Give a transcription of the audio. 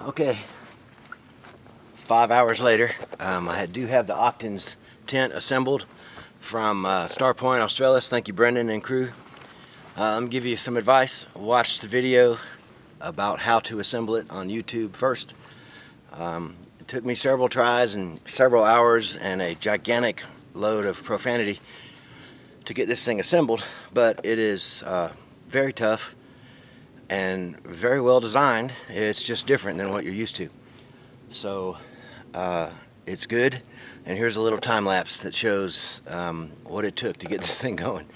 Okay, 5 hours later, I do have the Octans tent assembled from Starpoint Australis. Thank you, Brendan and crew. Let me give you some advice. Watch the video about how to assemble it on YouTube first. It took me several tries and several hours and a gigantic load of profanity to get this thing assembled, but it is very tough and very well designed. It's just different than what you're used to. So it's good, and here's a little time lapse that shows what it took to get this thing going.